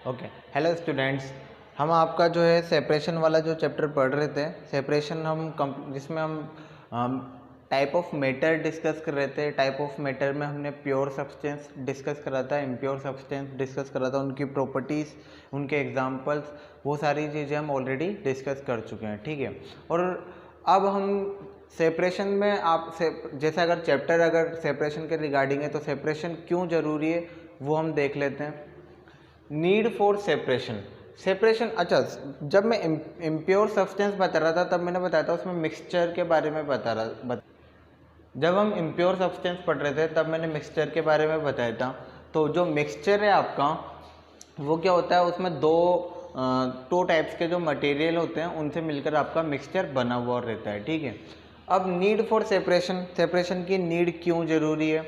Okay. Hello students, हम आपका जो है सेपरेशन वाला जो चैप्टर पढ़ रहे थे, सेपरेशन जिसमें हम टाइप ऑफ मैटर डिस्कस कर रहे थे। टाइप ऑफ मैटर में हमने प्योर सब्सटेंस डिस्कस करा था, इम्प्योर सब्सटेंस डिस्कस करा था, उनकी प्रॉपर्टीज़, उनके एग्जांपल्स, वो सारी चीज़ें हम ऑलरेडी डिस्कस कर चुके हैं। ठीक है। और अब हम सेपरेशन में जैसे अगर सेपरेशन के रिगार्डिंग है तो सेपरेशन क्यों ज़रूरी है वो हम देख लेते हैं। Need for separation. अच्छा, जब मैं इम्प्योर सब्सटेंस बता रहा था तब मैंने बताया था उसमें मिक्सचर के बारे में जब हम इम्प्योर सब्सटेंस पढ़ रहे थे तब मैंने मिक्सचर के बारे में बताया था। तो जो मिक्सचर है आपका वो क्या होता है, उसमें दो टाइप्स के जो मटेरियल होते हैं उनसे मिलकर आपका मिक्सचर बना हुआ रहता है। ठीक है। अब नीड फॉर सेपरेशन की नीड क्यों ज़रूरी है,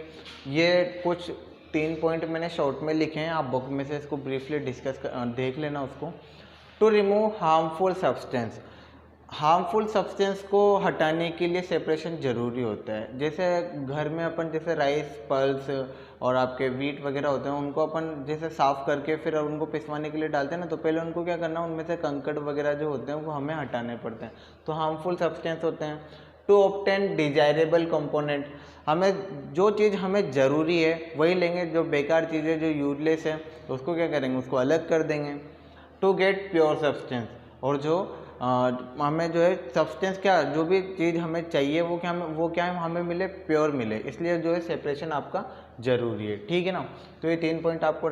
ये कुछ 3 पॉइंट मैंने शॉर्ट में लिखे हैं, आप बुक में से इसको ब्रीफली देख लेना उसको। टू रिमूव हार्मफुल सब्सटेंस को हटाने के लिए सेपरेशन ज़रूरी होता है। जैसे घर में अपन जैसे राइस पल्स और आपके वीट वगैरह होते हैं, उनको अपन जैसे साफ़ करके फिर उनको पिसवाने के लिए डालते हैं ना, तो पहले उनको क्या करना, उनमें से कंकड़ वगैरह जो होते हैं वो हमें हटाने पड़ते हैं। तो हार्मफुल सब्सटेंस होते हैं। टू ऑब्टेन डिजायरेबल कंपोनेंट, हमें जो चीज़ हमें ज़रूरी है वही लेंगे, जो बेकार चीज़ है जो यूजलेस है उसको क्या करेंगे, उसको अलग कर देंगे। टू गेट प्योर सब्सटेंस, और जो हमें जो है सब्सटेंस क्या, जो भी चीज़ हमें चाहिए वो क्या है हमें मिले, प्योर मिले, इसलिए जो है सेपरेशन आपका ज़रूरी है। ठीक है ना। तो ये 3 पॉइंट आपको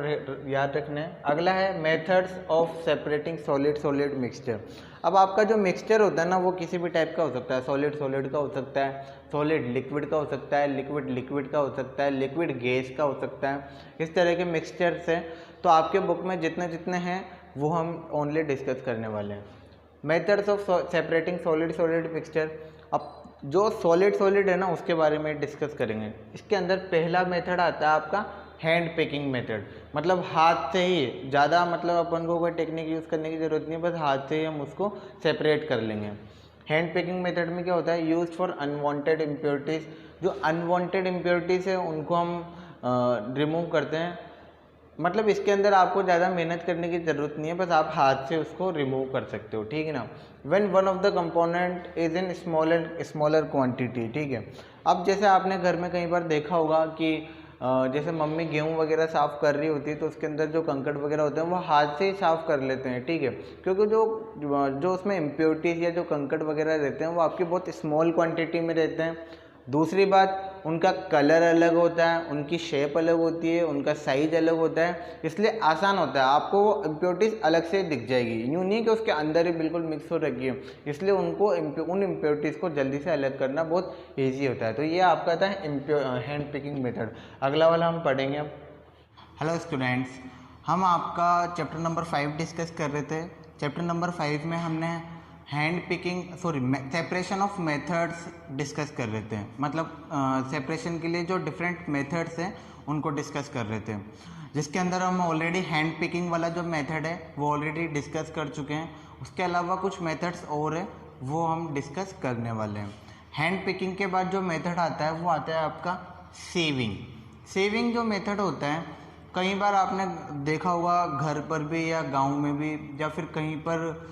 याद रखना है। अगला है methods of separating solid mixture. अब आपका जो मिक्सचर होता है ना वो किसी भी टाइप का हो सकता है, सॉलिड का हो सकता है, सॉलिड लिक्विड का हो सकता है, लिक्विड का हो सकता है, लिक्विड गैस का हो सकता है। इस तरह के मिक्सचर्स हैं। तो आपके बुक में जितने जितने हैं वो हम ओनली डिस्कस करने वाले हैं। Methods of separating solid mixture. अब जो सॉलिड है ना उसके बारे में डिस्कस करेंगे। इसके अंदर पहला मेथड आता है आपका हैंड पिकिंग मेथड, मतलब हाथ से ही, ज़्यादा मतलब अपन को कोई टेक्निक यूज़ करने की ज़रूरत नहीं है, बस हाथ से ही हम उसको सेपरेट कर लेंगे। हैंड पिकिंग मेथड में क्या होता है, यूज फॉर अनवांटेड इम्प्योरिटीज़। जो अनवांटेड इम्प्योरिटीज़ है उनको हम रिमूव करते हैं। मतलब इसके अंदर आपको ज़्यादा मेहनत करने की ज़रूरत नहीं है, बस आप हाथ से उसको रिमूव कर सकते हो। ठीक है ना। When one of the component is in smaller quantity. ठीक है। अब जैसे आपने घर में कई बार देखा होगा कि जैसे मम्मी गेहूं वगैरह साफ़ कर रही होती है तो उसके अंदर जो कंकड़ वगैरह होते हैं वो हाथ से ही साफ़ कर लेते हैं। ठीक है। क्योंकि जो उसमें इम्प्योरिटीज़ या जो कंकड़ वगैरह रहते हैं वो आपकी बहुत स्मॉल क्वांटिटी में रहते हैं। दूसरी बात, उनका कलर अलग होता है, उनकी शेप अलग होती है, उनका साइज अलग होता है, इसलिए आसान होता है, आपको वो इम्प्योरिटीज़ अलग से दिख जाएगी। यूँ नहीं कि उसके अंदर ही बिल्कुल मिक्स हो रखी है, इसलिए उनको उन इम्प्योरिटीज़ को जल्दी से अलग करना बहुत ईजी होता है। तो ये आपका था हैंड पिकिंग मेथड। अगला वाला हम पढ़ेंगे अब। हेलो स्टूडेंट्स, हम आपका चैप्टर नंबर 5 डिस्कस कर रहे थे। चैप्टर नंबर 5 में हमने सेपरेशन ऑफ मेथड्स डिस्कस कर रहे थे। मतलब सेपरेशन के लिए जो डिफरेंट मेथड्स हैं उनको डिस्कस कर रहे थे, जिसके अंदर हम ऑलरेडी हैंड पिकिंग वाला जो मेथड है वो ऑलरेडी डिस्कस कर चुके हैं। उसके अलावा कुछ मेथड्स और है वो हम डिस्कस करने वाले हैं। हैंड पिकिंग के बाद जो मेथड आता है वो आता है आपका सेविंग जो मेथड होता है, कई बार आपने देखा होगा घर पर भी या गांव में भी या फिर कहीं पर।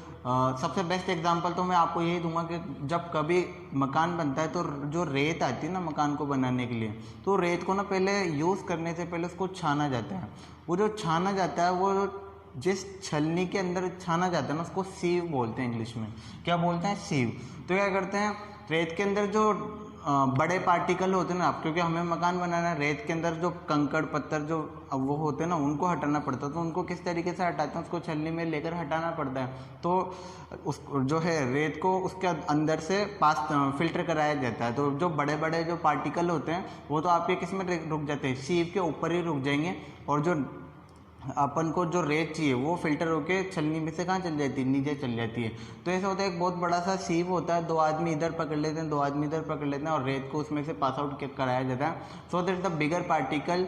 सबसे बेस्ट एग्जांपल तो मैं आपको यही दूंगा कि जब कभी मकान बनता है तो जो रेत आती है ना मकान को बनाने के लिए, तो रेत को ना पहले यूज़ करने से पहले उसको छाना जाता है। वो जो छाना जाता है वो जिस छलनी के अंदर छाना जाता है ना उसको सीव बोलते हैं, इंग्लिश में क्या बोलते हैं, सीव। तो क्या करते हैं, रेत के अंदर जो बड़े पार्टिकल होते हैं ना, क्योंकि हमें मकान बनाना है, रेत के अंदर जो कंकड़ पत्थर जो वो होते हैं ना उनको हटाना पड़ता है। तो उनको किस तरीके से हटाते हैं, उसको छलनी में लेकर हटाना पड़ता है। तो उस जो है रेत को उसके अंदर से पास फिल्टर कराया जाता है। तो जो बड़े बड़े जो पार्टिकल होते हैं वो तो आपके किस में रुक जाते हैं, सीव के ऊपर ही रुक जाएंगे, और जो अपन को जो रेत चाहिए वो फिल्टर होके छलनी में से कहाँ चल जाती है, नीचे चल जाती है। तो ऐसा होता है, एक बहुत बड़ा सा सीव होता है, 2 आदमी इधर पकड़ लेते हैं, 2 आदमी इधर पकड़ लेते हैं और रेत को उसमें से पास आउट कराया जाता है, so that the bigger particle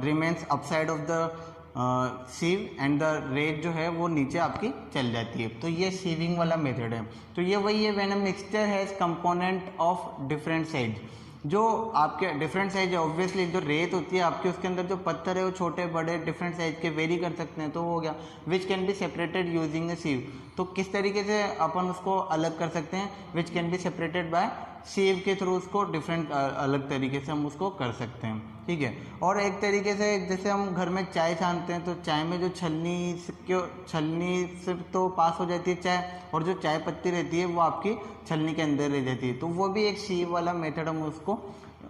remains upside of the सीव and the रेत जो है वो नीचे आपकी चल जाती है। तो ये सीविंग वाला मेथड है। तो ये वही है, when a mixture has component of different size. जो आपके डिफरेंट साइज है, ऑब्वियसली जो रेत होती है आपके उसके अंदर जो पत्थर है वो छोटे बड़े डिफरेंट साइज के वेरी कर सकते हैं, तो वो हो गया which can be separated using a sieve. तो किस तरीके से अपन उसको अलग कर सकते हैं, which can be separated by sieve के थ्रू उसको डिफरेंट अलग तरीके से हम उसको कर सकते हैं, ठीक है। और एक तरीके से जैसे हम घर में चाय छानते हैं, तो चाय में जो छलनी से तो पास हो जाती है चाय, और जो चाय पत्ती रहती है वो आपकी छलनी के अंदर रह जाती है, तो वो भी एक सीव वाला मेथड हम उसको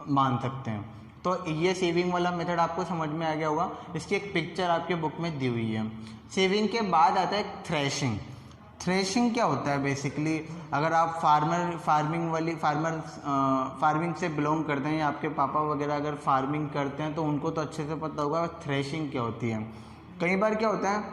मान सकते हैं। तो ये सेविंग वाला मेथड आपको समझ में आ गया होगा। इसकी एक पिक्चर आपके बुक में दी हुई है। सेविंग के बाद आता है थ्रेशिंग। थ्रेशिंग क्या होता है बेसिकली, अगर आप फार्मिंग से बिलोंग करते हैं या आपके पापा वगैरह अगर फार्मिंग करते हैं तो उनको तो अच्छे से पता होगा थ्रेशिंग क्या होती है। कई बार क्या होता है,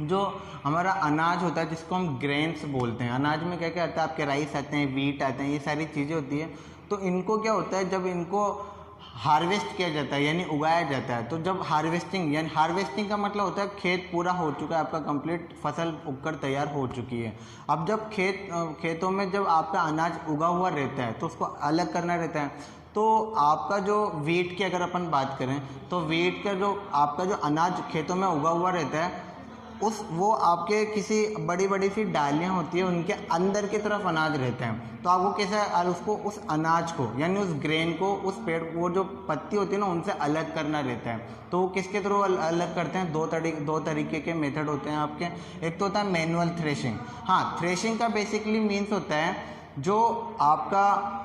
जो हमारा अनाज होता है जिसको हम ग्रेन्स बोलते हैं, अनाज में क्या क्या आता है आपके, राइस आते हैं, वीट आते हैं, ये सारी चीज़ें होती है। तो इनको क्या होता है, जब इनको हार्वेस्ट किया जाता है यानी उगाया जाता है, तो जब हार्वेस्टिंग का मतलब होता है खेत पूरा हो चुका है आपका, कंप्लीट फसल उगकर तैयार हो चुकी है। अब जब खेतों में जब आपका अनाज उगा हुआ रहता है तो उसको अलग करना रहता है। तो आपका जो वीट की अगर अपन बात करें, तो वीट का जो आपका जो अनाज खेतों में उगा हुआ रहता है वो आपके किसी बड़ी बड़ी सी डालियाँ होती है, उनके अंदर की तरफ अनाज रहते हैं। तो आपको कैसे उसको उस अनाज को यानी उस ग्रेन को उस पेड़ वो जो पत्ती होती है ना उनसे अलग करना रहता है। तो वो किसके थ्रू अलग करते हैं, दो तरीके के मेथड होते हैं आपके। एक तो होता है मैनुअल थ्रेशिंग। हाँ, थ्रेशिंग का बेसिकली मीन्स होता है जो आपका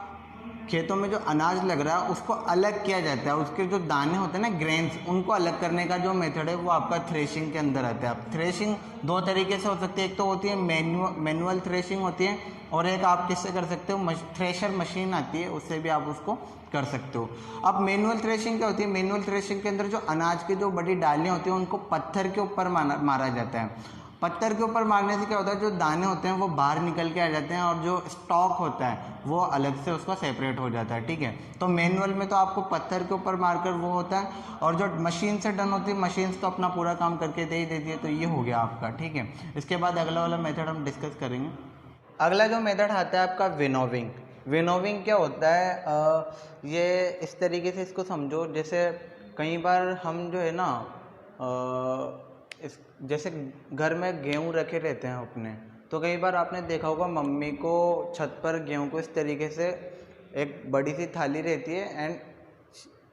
खेतों में जो अनाज लग रहा है उसको अलग किया जाता है, उसके जो दाने होते हैं ना ग्रेन्स, उनको अलग करने का जो मेथड है वो आपका थ्रेशिंग के अंदर आता है। अब थ्रेशिंग दो तरीके से हो सकती है, एक तो होती है मैनुअल थ्रेशिंग होती है, और एक आप किससे कर सकते हो, थ्रेशर मशीन आती है उससे भी आप उसको कर सकते हो। अब मैनुअल थ्रेशिंग क्या होती है, मैनुअल थ्रेशिंग के अंदर जो अनाज की जो बड़ी डालियाँ होती हैं उनको पत्थर के ऊपर मारा जाता है। पत्थर के ऊपर मारने से क्या होता है, जो दाने होते हैं वो बाहर निकल के आ जाते हैं और जो स्टॉक होता है वो अलग से उसका सेपरेट हो जाता है, ठीक है। तो मैनुअल में तो आपको पत्थर के ऊपर मारकर वो होता है, और जो मशीन से डन होती है, मशीन तो अपना पूरा काम करके दे ही देती है। तो ये हो गया आपका, ठीक है। इसके बाद अगला वाला मेथड हम डिस्कस करेंगे। अगला जो मेथड आता है आपका विनोविंग। विनोविंग क्या होता है, ये इस तरीके से इसको समझो, जैसे कई बार हम जो है ना जैसे घर में गेहूँ रखे रहते हैं अपने, तो कई बार आपने देखा होगा मम्मी को छत पर गेहूँ को इस तरीके से एक बड़ी सी थाली रहती है एंड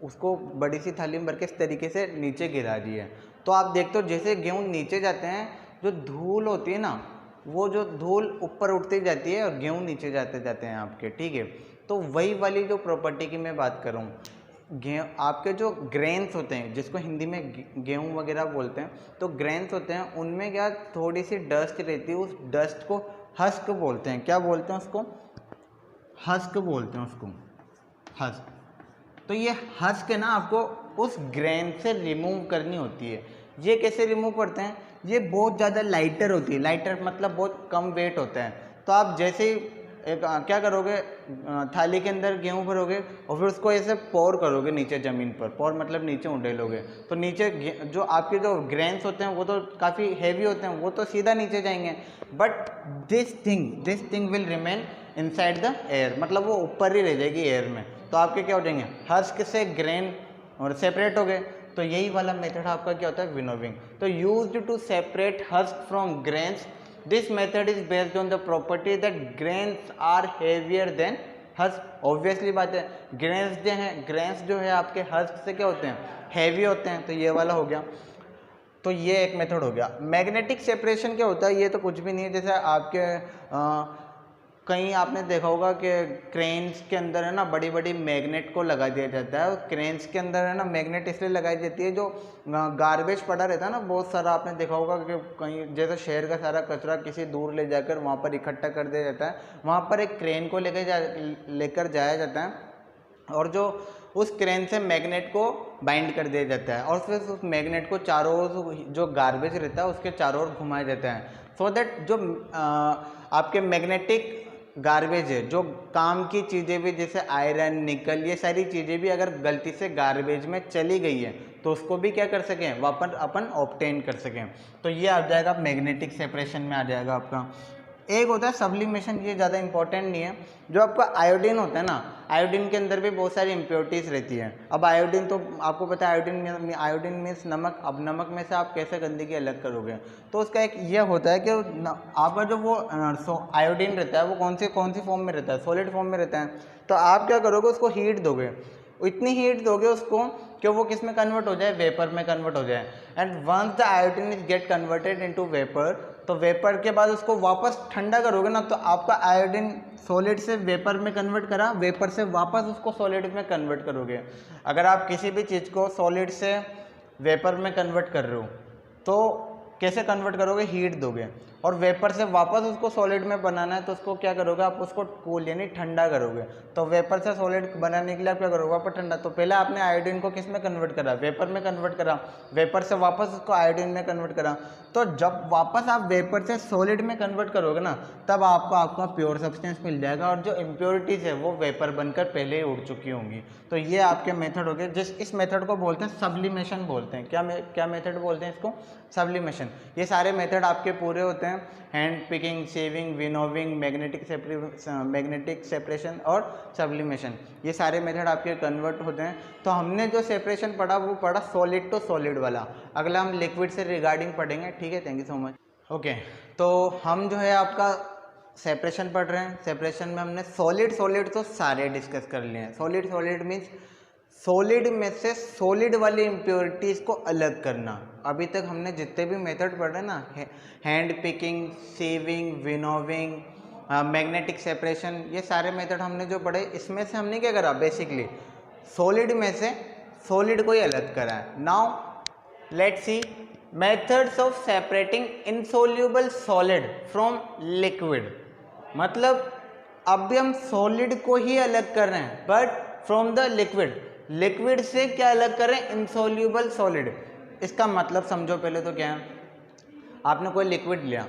उसको बड़ी सी थाली में भर के इस तरीके से नीचे गिरा दी है। तो आप देखते हो जैसे गेहूँ नीचे जाते हैं, जो धूल होती है ना, वो जो धूल ऊपर उठती जाती है और गेहूँ नीचे जाते जाते हैं आपके, ठीक है। तो वही वाली जो प्रॉपर्टी की मैं बात कर रहा हूँ, आपके जो ग्रेन्स होते हैं जिसको हिंदी में गेहूँ वगैरह बोलते हैं, तो ग्रेन्स होते हैं उनमें क्या थोड़ी सी डस्ट रहती है, उस डस्ट को हस्क बोलते हैं। क्या बोलते हैं उसको, हस्क बोलते हैं उसको, हस्क। तो ये हस्क है ना, आपको उस ग्रेन से रिमूव करनी होती है। ये कैसे रिमूव करते हैं, ये बहुत ज़्यादा लाइटर होती है, लाइटर मतलब बहुत कम वेट होता है। तो आप जैसे ही क्या करोगे, थाली के अंदर गेहूँ भरोगे और फिर उसको ऐसे पोर करोगे नीचे ज़मीन पर, पोर मतलब नीचे उंडेलोगे, तो नीचे जो आपके जो ग्रेन्स होते हैं वो तो काफ़ी हैवी होते हैं, वो तो सीधा नीचे जाएंगे, but this thing will remain inside the air, मतलब वो ऊपर ही रह जाएगी एयर में। तो आपके क्या हो जाएंगे, हस्क से ग्रेन और सेपरेट हो गए। तो यही वाला मेथड आपका क्या होता है, विनोविंग। तो used to separate husk from grains, this method is based on the property that grains are heavier than husk. Obviously बात है, ग्रेन्स जो है आपके हस्क से क्या होते हैं, हैवी होते हैं। तो ये वाला हो गया, तो ये एक मेथड हो गया। मैग्नेटिक सेपरेशन क्या होता है, ये तो कुछ भी नहीं है। जैसे आपके कहीं आपने देखा होगा कि क्रेन्स के अंदर है ना बड़ी बड़ी मैग्नेट को लगा दिया जाता है, और क्रेन्स के अंदर है ना मैग्नेट इसलिए लगाई जाती है, जो गार्बेज पड़ा रहता है ना बहुत सारा, आपने देखा होगा कि कहीं जैसे शहर का सारा कचरा किसी दूर ले जाकर वहाँ पर इकट्ठा कर दिया जाता है, वहाँ पर एक क्रेन को लेकर जाया जाता है, और जो उस क्रेन से मैग्नेट को बाइंड कर दिया जाता है, और फिर उस मैग्नेट को चारों ओर जो गार्बेज रहता है उसके चारों ओर घुमाया जाता है, सो दैट जो आपके मैग्नेटिक गार्बेज है, जो काम की चीज़ें भी जैसे आयरन, निकल, ये सारी चीज़ें भी अगर गलती से गार्बेज में चली गई है तो उसको भी क्या कर सकें, वापस अपन ऑब्टेन कर सकें। तो ये आ जाएगा मैग्नेटिक सेपरेशन में आ जाएगा आपका। एक होता है सब्लिमेशन, ये ज़्यादा इंपॉर्टेंट नहीं है। जो आपका आयोडीन होता है ना, आयोडीन के अंदर भी बहुत सारी इम्प्योरिटीज़ रहती हैं। अब आयोडीन तो आपको पता है, आयोडीन मीन्स नमक। अब नमक में से आप कैसे गंदगी अलग करोगे? तो उसका एक ये होता है कि आपका जो वो आयोडीन रहता है वो कौन सी फॉर्म में रहता है? सॉलिड फॉर्म में रहता है। तो आप क्या करोगे, उसको हीट दोगे, इतनी हीट दोगे उसको कि वो किस में कन्वर्ट हो जाए? वेपर में कन्वर्ट हो जाए। And once the iodine is get converted into vapour, तो वेपर के बाद उसको वापस ठंडा करोगे ना, तो आपका आयोडीन सॉलिड से वेपर में कन्वर्ट करा, वेपर से वापस उसको सॉलिड में कन्वर्ट करोगे। अगर आप किसी भी चीज़ को सॉलिड से वेपर में कन्वर्ट कर रहे हो तो कैसे कन्वर्ट करोगे? हीट दोगे। और वेपर से वापस उसको सॉलिड में बनाना है तो उसको क्या करोगे? आप उसको कूल यानी ठंडा करोगे। तो वेपर से सॉलिड बनाने के लिए आप क्या करोगे? वापस ठंडा। तो पहले आपने आयोडीन को किस में कन्वर्ट करा? वेपर में कन्वर्ट करा। वेपर से वापस उसको आयोडीन में कन्वर्ट करा। तो जब वापस आप वेपर से सॉलिड में कन्वर्ट करोगे ना, तब आपको आपका प्योर सब्सटेंस मिल जाएगा, और जो इम्प्योरिटीज़ है वो वेपर बनकर पहले ही उड़ चुकी होंगी। तो ये आपके मेथड हो गए। इस मेथड को बोलते हैं सब्लिमेशन बोलते हैं। क्या मेथड बोलते हैं इसको? सब्लिमेशन। ये सारे मेथड आपके पूरे होते हैं, hand picking, shaving, winnowing, magnetic separation और सब्लिमेशन। ये सारे मेथड आपके कन्वर्ट होते हैं। तो हमने जो सेपरेशन पढ़ा वो पढ़ा सॉलिड टू सॉलिड वाला। अगला हम लिक्विड से रिगार्डिंग पढ़ेंगे, ठीक है? Thank you so much. Okay, तो हम जो है आपका सेपरेशन पढ़ रहे हैं। सेपरेशन में हमने सॉलिड तो सारे डिस्कस कर लिए हैं। सॉलिड मीन्स सॉलिड में से सॉलिड वाली इम्प्योरिटीज़ को अलग करना। अभी तक हमने जितने भी मेथड पढ़े ना, hand picking, saving, winnowing, magnetic separation, ये सारे मेथड हमने जो पढ़े, इसमें से हमने क्या करा? बेसिकली सॉलिड में से सॉलिड को ही अलग करा है। Now let's see methods of separating insoluble solid from liquid. मतलब अब भी हम सॉलिड को ही अलग कर रहे हैं, बट फ्रॉम द लिक्विड से क्या अलग कर रहे हैं? Insoluble solid. इसका मतलब समझो पहले तो क्या है। आपने कोई लिक्विड लिया,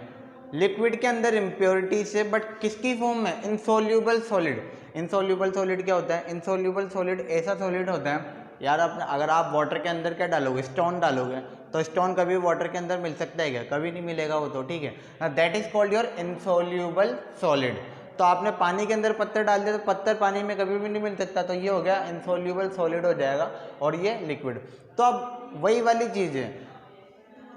लिक्विड के अंदर इम्प्योरिटीज है, बट किसकी फॉर्म में? Insoluble solid. इनसोल्यूबल सॉलिड क्या होता है? इनसोल्यूबल सॉलिड ऐसा सॉलिड होता है यार, अगर आप वाटर के अंदर क्या डालोगे? स्टोन डालोगे, तो स्टोन कभी वाटर के अंदर मिल सकता है क्या? कभी नहीं मिलेगा वो तो, ठीक है। That is called your insoluble solid. तो आपने पानी के अंदर पत्थर डाल दिया तो पत्थर पानी में कभी भी नहीं मिल सकता, तो ये हो गया इनसोल्यूबल सॉलिड हो जाएगा, और ये लिक्विड। तो अब वही वाली चीज़ है,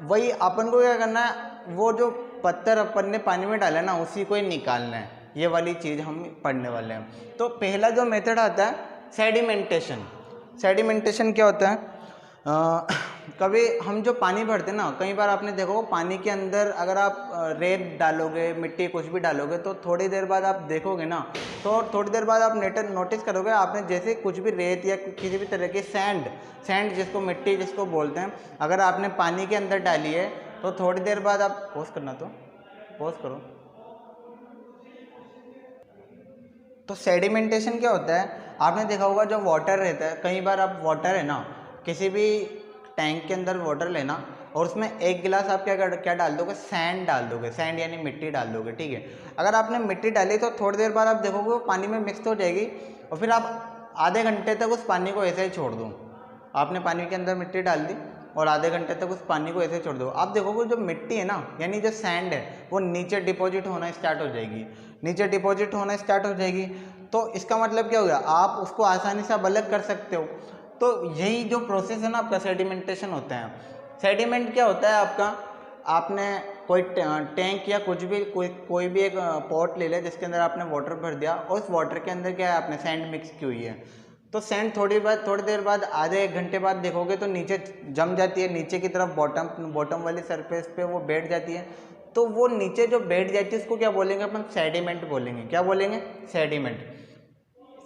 वही अपन को क्या करना है? वो जो पत्थर अपन ने पानी में डाला ना, उसी को ही निकालना है। ये वाली चीज़ हम पढ़ने वाले हैं। तो पहला जो मेथड आता है सेडिमेंटेशन। सेडिमेंटेशन क्या होता है? कभी हम जो पानी भरते हैं ना, कई बार आपने देखो पानी के अंदर अगर आप रेत डालोगे, मिट्टी कुछ भी डालोगे, तो थोड़ी देर बाद आप देखोगे ना, तो थोड़ी देर बाद आप नोटिस करोगे, आपने जैसे कुछ भी रेत या किसी भी तरह की सैंड जिसको मिट्टी जिसको बोलते हैं, अगर आपने पानी के अंदर डाली है तो थोड़ी देर बाद आप पॉज करो। तो सेडिमेंटेशन क्या होता है? आपने देखा होगा जो वाटर रहता है, कई बार आप वाटर है ना, किसी भी टैंक के अंदर वाटर लेना और उसमें एक गिलास आप क्या डाल दोगे? सैंड डाल दोगे। सैंड यानी मिट्टी डाल दोगे, ठीक है। अगर आपने मिट्टी डाली तो थोड़ी देर बाद आप देखोगे वो पानी में मिक्स हो जाएगी, और फिर आप आधे घंटे तक उस पानी को ऐसे ही छोड़ दो। आपने पानी के अंदर मिट्टी डाल दी और आधे घंटे तक उस पानी को ऐसे छोड़ दो, आप देखोगे जो मिट्टी है ना, यानी जो सैंड है, वो नीचे डिपॉजिट होना स्टार्ट हो जाएगी। तो इसका मतलब क्या हो गया? आप उसको आसानी से अलग कर सकते हो। तो यही जो प्रोसेस है ना आपका, सेडिमेंटेशन होता है। सेडिमेंट क्या होता है आपका? आपने कोई टैंक या कुछ भी कोई भी एक पॉट ले लिया जिसके अंदर आपने वाटर भर दिया, और उस वाटर के अंदर क्या है? आपने सैंड मिक्स की हुई है। तो सैंड थोड़ी देर बाद आधे एक घंटे बाद देखोगे तो नीचे जम जाती है, नीचे की तरफ बॉटम वाली सरफेस पे वो बैठ जाती है। तो वो नीचे जो बैठ जाती है उसको क्या बोलेंगे अपन? सेडिमेंट बोलेंगे। क्या बोलेंगे? सेडिमेंट।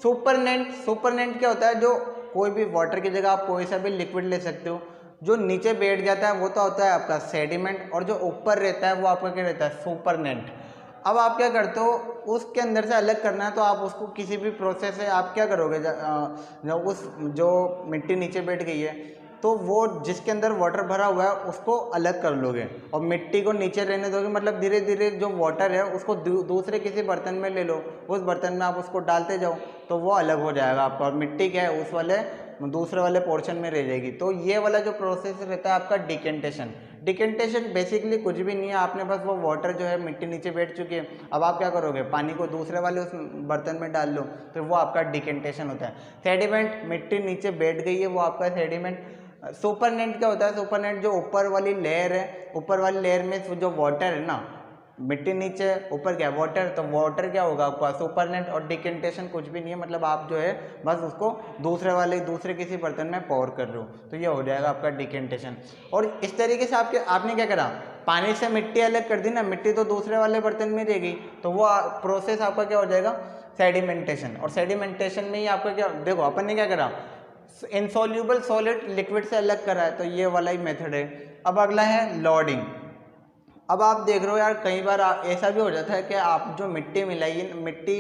सुपरनेंट क्या होता है? जो कोई भी वाटर की जगह आप कोई सा भी लिक्विड ले सकते हो, जो नीचे बैठ जाता है वो तो होता है आपका सेडिमेंट, और जो ऊपर रहता है वो आपका क्या रहता है? सुपरनेंट। अब आप क्या करते हो? उसके अंदर से अलग करना है तो आप उसको किसी भी प्रोसेस से आप क्या करोगे? जो मिट्टी नीचे बैठ गई है तो वो जिसके अंदर वाटर भरा हुआ है उसको अलग कर लोगे, और मिट्टी को नीचे रहने दोगे। मतलब धीरे धीरे जो वाटर है उसको दूसरे किसी बर्तन में ले लो, उस बर्तन में आप उसको डालते जाओ तो वो अलग हो जाएगा आपका, और मिट्टी क्या है? उस वाले दूसरे वाले पोर्शन में रह जाएगी। तो ये वाला जो प्रोसेस रहता है आपका डिकेंटेशन। डिकेंटेशन बेसिकली कुछ भी नहीं है, आपने बस वो वाटर जो है मिट्टी नीचे बैठ चुकी है, अब आप क्या करोगे, पानी को दूसरे वाले उस बर्तन में डाल लो, तो वो आपका डिकेंटेशन होता है। सेडिमेंट, मिट्टी नीचे बैठ गई है, वो आपका सेडिमेंट। सुपरनेट क्या होता है, सुपरनेट जो ऊपर वाली लेयर है, ऊपर वाली लेयर में जो वाटर है ना, मिट्टी नीचे ऊपर क्या है वाटर, तो वाटर क्या होगा आपका सुपरनेट। और डिकेंटेशन कुछ भी नहीं है, मतलब आप जो है बस उसको दूसरे किसी बर्तन में पोर कर रहे हो, तो ये हो जाएगा आपका डिकेंटेशन। और इस तरीके से आपने क्या करा, पानी से मिट्टी अलग कर दी ना, मिट्टी तो दूसरे वाले बर्तन में रहेगी, तो वो प्रोसेस आपका क्या हो जाएगा, सेडिमेंटेशन। और सेडिमेंटेशन में ही आपका क्या, देखो अपन ने क्या करा, इनसॉल्यूबल सॉलिड लिक्विड से अलग करा है, तो ये वाला ही मेथड है। अब अगला है लॉर्डिंग। अब आप देख रहे हो यार, कई बार ऐसा भी हो जाता है कि आप जो मिट्टी मिलाई, मिट्टी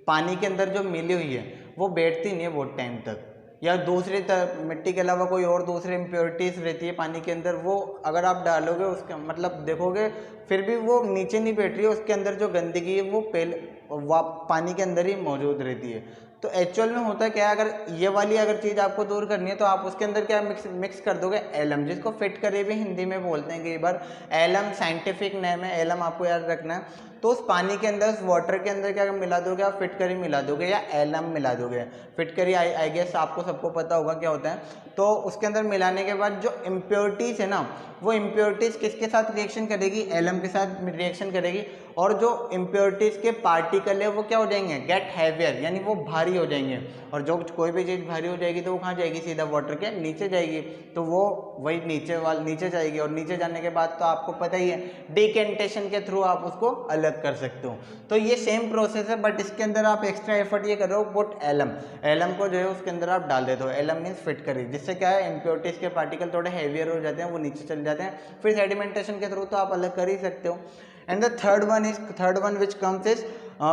पानी के अंदर जो मिली हुई है वो बैठती नहीं है बहुत टाइम तक, या दूसरी मिट्टी के अलावा कोई और दूसरी इम्प्योरिटीज़ रहती है पानी के अंदर, वो अगर आप डालोगे उसका मतलब देखोगे फिर भी वो नीचे नहीं बैठ रही है, उसके अंदर जो गंदगी है वो पानी के अंदर ही मौजूद रहती है। तो एक्चुअल में होता है क्या, अगर ये वाली अगर चीज़ आपको दूर करनी है तो आप उसके अंदर क्या मिक्स कर दोगे, एलम, जिसको फिट करे भी हिंदी में बोलते हैं कई बार, एलम साइंटिफिक नेम है, एलम आपको याद रखना है। तो उस पानी के अंदर, उस वाटर के अंदर क्या मिला दोगे आप, फिटकरी मिला दोगे या एलम मिला दोगे। फिटकरी आई गेस आपको सबको पता होगा क्या होता है। तो उसके अंदर मिलाने के बाद जो इम्प्योरिटीज़ है ना, वो इम्प्योरिटीज़ किसके साथ रिएक्शन करेगी, एलम के साथ रिएक्शन करेगी, और जो इम्प्योरिटीज़ के पार्टिकल है वो क्या हो जाएंगे, गेट हैवियर, यानी वो भारी हो जाएंगे। और जो कोई भी चीज़ भारी हो जाएगी तो वो कहाँ जाएगी, सीधा वाटर के नीचे जाएगी, तो वो वही नीचे जाएगी। और नीचे जाने के बाद तो आपको पता ही है, डिकेंटेशन के थ्रू आप उसको अलग कर सकते हो। तो ये सेम प्रोसेस है, बट इसके अंदर आप एक्स्ट्रा एफर्ट ये कर रहे हो, पुट एलम को जो है उसके अंदर आप डाल देते हो। एलम मीन्स फिट करी, जिससे क्या है, इम्प्योरिटीज़ के पार्टिकल थोड़े हैवियर हो जाते हैं, वो नीचे चले जाते हैं, फिर सेडिमेंटेशन के थ्रू तो आप अलग कर ही सकते हो। And the third one which comes is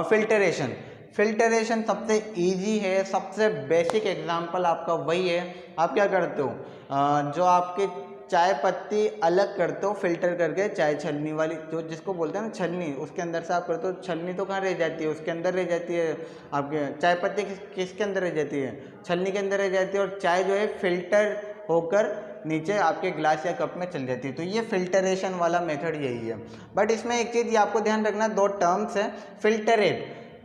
filtration. Filtration सबसे इजी है, सबसे बेसिक एग्जांपल आपका वही है। आप क्या करते हो, जो आपके चाय पत्ती अलग करते हो फिल्टर करके, चाय छलनी वाली जो जिसको बोलते हैं ना छलनी, उसके अंदर से आप करते हो। छलनी तो कहाँ रह जाती है, उसके अंदर रह जाती है, आपके चाय पत्ती किसके अंदर रह जाती है, छलनी के अंदर रह जाती है, और चाय जो है फिल्टर होकर नीचे आपके ग्लास या कप में चल जाती है। तो ये फिल्टरेशन वाला मेथड यही है। बट इसमें एक चीज़ ये आपको ध्यान रखना, दो टर्म्स है।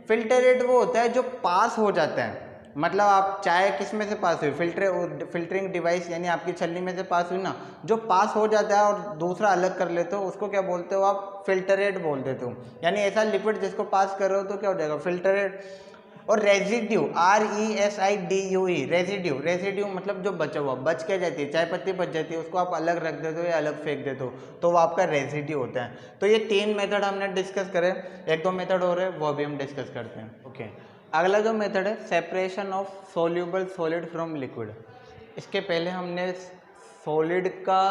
फिल्टरेट वो होता है जो पास हो जाता है, मतलब आप चाय किस में से पास हुई, फिल्टरिंग डिवाइस यानी आपकी छलनी में से पास हुई ना, जो पास हो जाता है और दूसरा अलग कर लेते हो उसको क्या बोलते हो आप, फिल्टरेट बोल देते हो। यानी ऐसा लिक्विड जिसको पास कर रहे हो तो क्या हो जाएगा, फिल्टरेट। और रेजिड्यू, RESIDUE, रेजिड्यू मतलब जो बचा हुआ, बच के जाती है, चाय पत्ती बच जाती है, उसको आप अलग रख देते हो या अलग फेंक देते हो, तो वो आपका रेजिड्यू होता है। तो ये 3 मेथड हमने डिस्कस करे, 1-2 मेथड हो रहे हैं वो भी हम डिस्कस करते हैं। ओके, अगला जो मेथड है separation of soluble solid from liquid. इसके पहले हमने सॉलिड का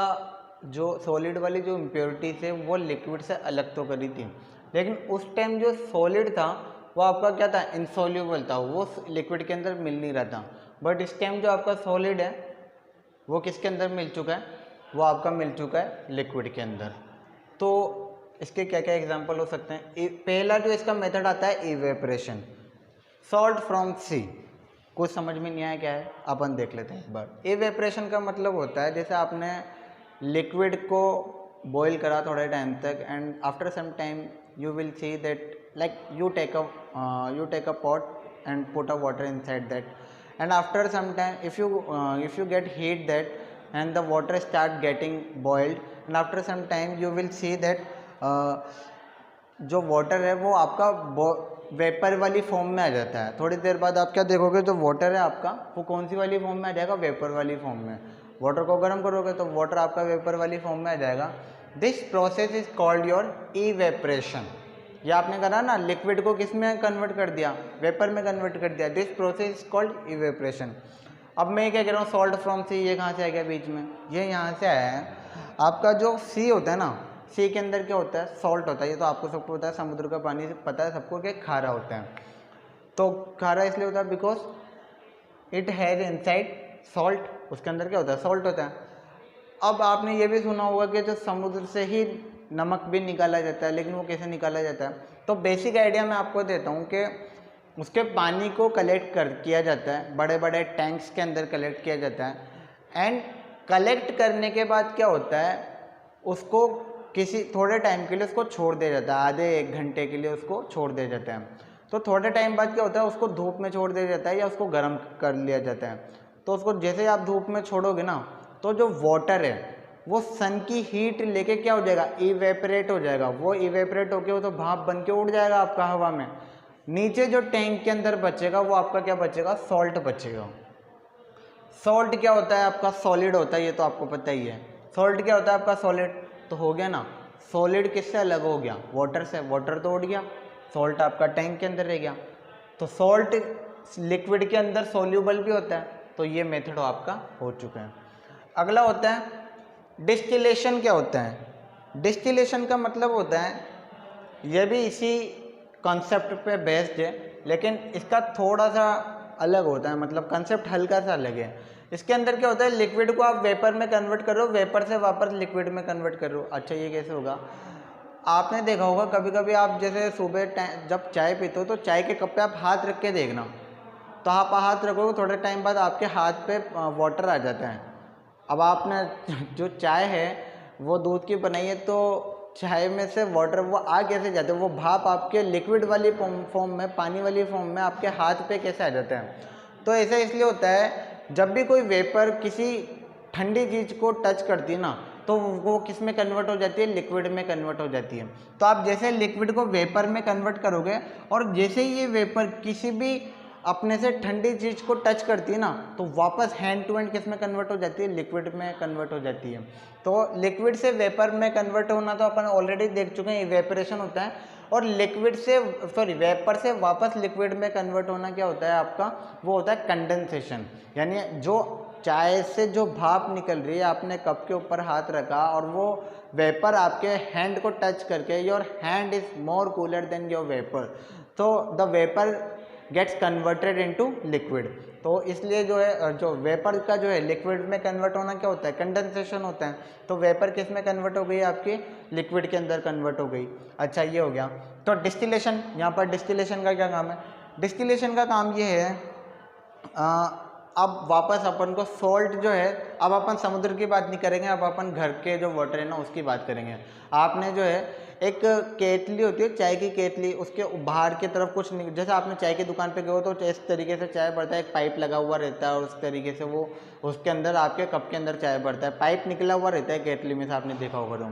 जो सॉलिड वाली जो इम्प्योरिटीज है वो लिक्विड से अलग तो करी थी, लेकिन उस टाइम जो सॉलिड था वो आपका क्या था, इनसॉल्यूबल था, वो लिक्विड के अंदर मिल नहीं रहा था। बट इस टाइम जो आपका सॉलिड है वो किसके अंदर मिल चुका है, वो आपका मिल चुका है लिक्विड के अंदर। तो इसके क्या क्या एग्जांपल हो सकते हैं। पहला जो इसका मेथड आता है इवेपरेशन, सॉल्ट फ्रॉम सी। कुछ समझ में नहीं आया क्या है, अपन देख लेते हैं एक बार। इवेपरेशन का मतलब होता है जैसे आपने लिक्विड को बॉईल करा थोड़े टाइम तक, and after some time you will see that like you take a pot and put a water inside that, and after some time if you get heat that and the water start getting boiled, and after some time you will see that जो water है वो आपका vapour वाली form में आ जाता है। थोड़ी देर बाद आप क्या देखोगे, जो वाटर है आपका वो कौन सी वाली फॉर्म में आ जाएगा, वेपर वाली फॉर्म में। वाटर को गर्म करोगे तो वाटर आपका वेपर वाली फॉर्म में आ जाएगा। This process is called your evaporation. ये आपने करा ना, लिक्विड को किस में कन्वर्ट कर दिया, वेपर में कन्वर्ट कर दिया। This process is called evaporation. अब मैं क्या कह रहा हूँ, सॉल्ट फ्रॉम सी, ये कहाँ से आ गया बीच में, ये यहाँ से आया है। आपका जो सी होता है ना, सी के अंदर क्या होता है, सॉल्ट होता है। ये तो आपको सबको पता है, समुद्र का पानी पता है सबको कि खारा होता है। तो खारा इसलिए होता है because it has inside salt, उसके अंदर क्या होता है, सॉल्ट होता है। अब आपने ये भी सुना होगा कि जो समुद्र से ही नमक भी निकाला जाता है, लेकिन वो कैसे निकाला जाता है। तो बेसिक आइडिया मैं आपको देता हूँ कि उसके पानी को कलेक्ट किया जाता है, बड़े बड़े टैंक्स के अंदर कलेक्ट किया जाता है, एंड कलेक्ट करने के बाद क्या होता है, उसको किसी थोड़े टाइम के लिए उसको छोड़ दिया जाता है, आधे 1 घंटे के लिए उसको छोड़ दिया जाता है। तो थोड़े टाइम बाद क्या होता है, उसको धूप में छोड़ दिया जाता है या उसको गर्म कर लिया जाता है। तो उसको जैसे ही आप धूप में छोड़ोगे ना, तो जो वाटर है वो सन की हीट लेके क्या हो जाएगा, इवेपरेट हो जाएगा। वो इवेपरेट होके वो तो भाप बन के उड़ जाएगा आपका हवा में। नीचे जो टैंक के अंदर बचेगा वो आपका क्या बचेगा, सॉल्ट बचेगा। सॉल्ट क्या होता है आपका, सॉलिड होता है, ये तो आपको पता ही है। सॉल्ट क्या होता है आपका, सॉलिड। तो हो गया ना, सॉलिड किससे अलग हो गया, वाटर से। वाटर तो उड़ गया, सॉल्ट आपका टैंक के अंदर रह गया। तो सॉल्ट लिक्विड के अंदर सोल्यूबल भी होता है। तो ये मेथड आपका हो चुका है। अगला होता है डिस्टिलेशन। क्या होता है डिस्टिलेशन का मतलब होता है, यह भी इसी कॉन्सेप्ट पे बेस्ड है, लेकिन इसका थोड़ा सा अलग होता है, मतलब कॉन्सेप्ट हल्का सा अलग है। इसके अंदर क्या होता है, लिक्विड को आप वेपर में कन्वर्ट करो, वेपर से वापस लिक्विड में कन्वर्ट करो। अच्छा ये कैसे होगा, आपने देखा होगा कभी कभी आप जैसे सुबह जब चाय पीते हो तो चाय के कप पे आप हाथ रख के देखना, तो आप हाथ रखोगे थोड़े टाइम बाद आपके हाथ पे वाटर आ जाता है। अब आपने जो चाय है वो दूध की बनाई है, तो चाय में से वाटर वो आ कैसे जाते हैं, वो भाप आपके लिक्विड वाली फॉर्म में, पानी वाली फॉर्म में आपके हाथ पे कैसे आ जाता है। तो ऐसा इसलिए होता है, जब भी कोई वेपर किसी ठंडी चीज़ को टच करती है ना, तो वो किस में कन्वर्ट हो जाती है, लिक्विड में कन्वर्ट हो जाती है। तो आप जैसे लिक्विड को वेपर में कन्वर्ट करोगे, और जैसे ही ये वेपर किसी भी अपने से ठंडी चीज़ को टच करती है ना, तो वापस हैंड टू हैंड किस में कन्वर्ट हो जाती है, लिक्विड में कन्वर्ट हो जाती है। तो लिक्विड से वेपर में कन्वर्ट होना तो अपन ऑलरेडी देख चुके हैं, इवेपोरेशन होता है। और लिक्विड से वेपर से वापस लिक्विड में कन्वर्ट होना क्या होता है आपका, वो होता है कंडेंसेशन। यानी जो चाय से जो भाप निकल रही है, आपने कप के ऊपर हाथ रखा और वो वेपर आपके हैंड को टच करके, your hand is more cooler than your vapour, तो the vapour gets converted into liquid. तो इसलिए जो है, जो वेपर का जो है लिक्विड में कन्वर्ट होना क्या होता है, कंडेंसेशन होता है। तो वेपर किस में कन्वर्ट हो गई, आपकी लिक्विड के अंदर कन्वर्ट हो गई। अच्छा ये हो गया। तो डिस्टिलेशन, यहाँ पर डिस्टिलेशन का क्या काम है, डिस्टिलेशन का काम ये है, अब वापस अपन को सॉल्ट जो है, अब अपन समुद्र की बात नहीं करेंगे, अब अपन घर के जो वाटर है ना उसकी बात करेंगे। आपने जो है एक केतली होती है, चाय की केतली, उसके बाहर की तरफ कुछ नहीं, जैसे आपने चाय की दुकान पे गए हो तो इस तरीके से चाय बढ़ता है, एक पाइप लगा हुआ रहता है और उस तरीके से वो उसके अंदर आपके कप के अंदर चाय बढ़ता है, पाइप निकला हुआ रहता है केतली में से, आपने देखा होगा।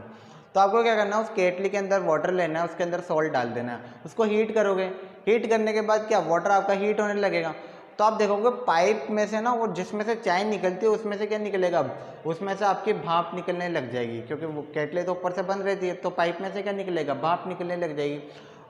तो आपको क्या करना है, उस केतली के अंदर वाटर लेना है, उसके अंदर सॉल्ट डाल देना है, उसको हीट करोगे। हीट करने के बाद क्या, वाटर आपका हीट होने लगेगा। तो आप देखोगे पाइप में से ना, वो जिसमें से चाय निकलती है उसमें से क्या निकलेगा, अब उसमें से आपकी भाप निकलने लग जाएगी, क्योंकि वो केटली तो ऊपर से बंद रहती है, तो पाइप में से क्या निकलेगा, भाप निकलने लग जाएगी।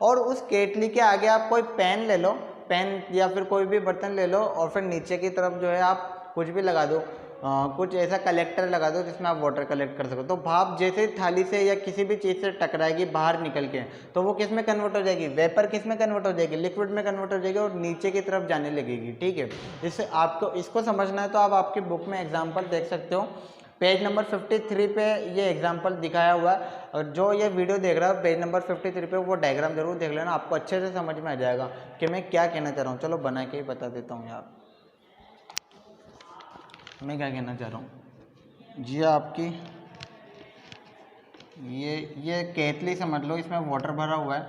और उस केटली के आगे आप कोई पैन ले लो, पैन या फिर कोई भी बर्तन ले लो, और फिर नीचे की तरफ जो है आप कुछ भी लगा दो, कुछ ऐसा कलेक्टर लगा दो जिसमें आप वाटर कलेक्ट कर सको। तो भाप जैसे थाली से या किसी भी चीज़ से टकराएगी बाहर निकल के, तो वो किस में कन्वर्ट हो जाएगी, वेपर किस में कन्वर्ट हो जाएगी, लिक्विड में कन्वर्ट हो जाएगी, और नीचे की तरफ जाने लगेगी। ठीक है, इससे आपको इसको समझना है तो आप आपकी बुक में एग्जाम्पल देख सकते हो, पेज नंबर 53 पे ये एग्जाम्पल दिखाया हुआ है। और जो ये वीडियो देख रहा है पेज नंबर 53 पे, वो डायग्राम जरूर देख लेना, आपको अच्छे से समझ में आ जाएगा कि मैं क्या कहना चाह रहा हूँ। चलो बना के ही बता देता हूँ यार, मैं क्या कहना चाह रहा हूँ जी। आपकी ये केतली समझ लो, इसमें वाटर भरा हुआ है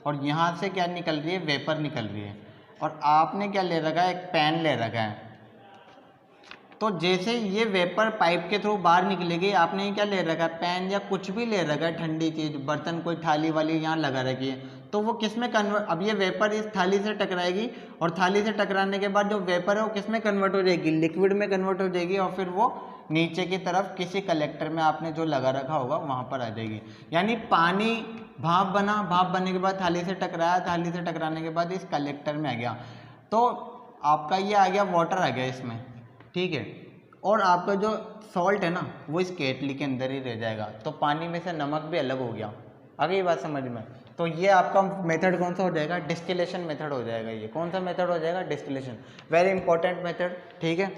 और यहाँ से क्या निकल रही है, वेपर निकल रही है, और आपने क्या ले रखा है, एक पैन ले रखा है। तो जैसे ये वेपर पाइप के थ्रू बाहर निकलेगी, आपने क्या ले रखा है, पैन या कुछ भी ले रखा है, ठंडी चीज़, बर्तन, कोई थाली वाली यहाँ लगा रखी है, तो वो किस में कन्वर्ट, अब ये वेपर इस थाली से टकराएगी, और थाली से टकराने के बाद जो वेपर है वो किस में कन्वर्ट हो जाएगी, लिक्विड में कन्वर्ट हो जाएगी, और फिर वो नीचे की तरफ किसी कलेक्टर में आपने जो लगा रखा होगा वहाँ पर आ जाएगी। यानी पानी भाप बना, भाप बनने के बाद थाली से टकराया, थाली से टकराने के बाद इस कलेक्टर में आ गया, तो आपका ये आ गया, वाटर आ गया इसमें। ठीक है, और आपका जो सॉल्ट है ना वो इस केटली के अंदर ही रह जाएगा, तो पानी में से नमक भी अलग हो गया। आ गई बात समझ में। तो ये आपका मेथड कौन सा हो जाएगा, डिस्टिलेशन मेथड हो जाएगा। ये कौन सा मेथड हो जाएगा, डिस्टिलेशन, वेरी इंपॉर्टेंट मेथड। ठीक है।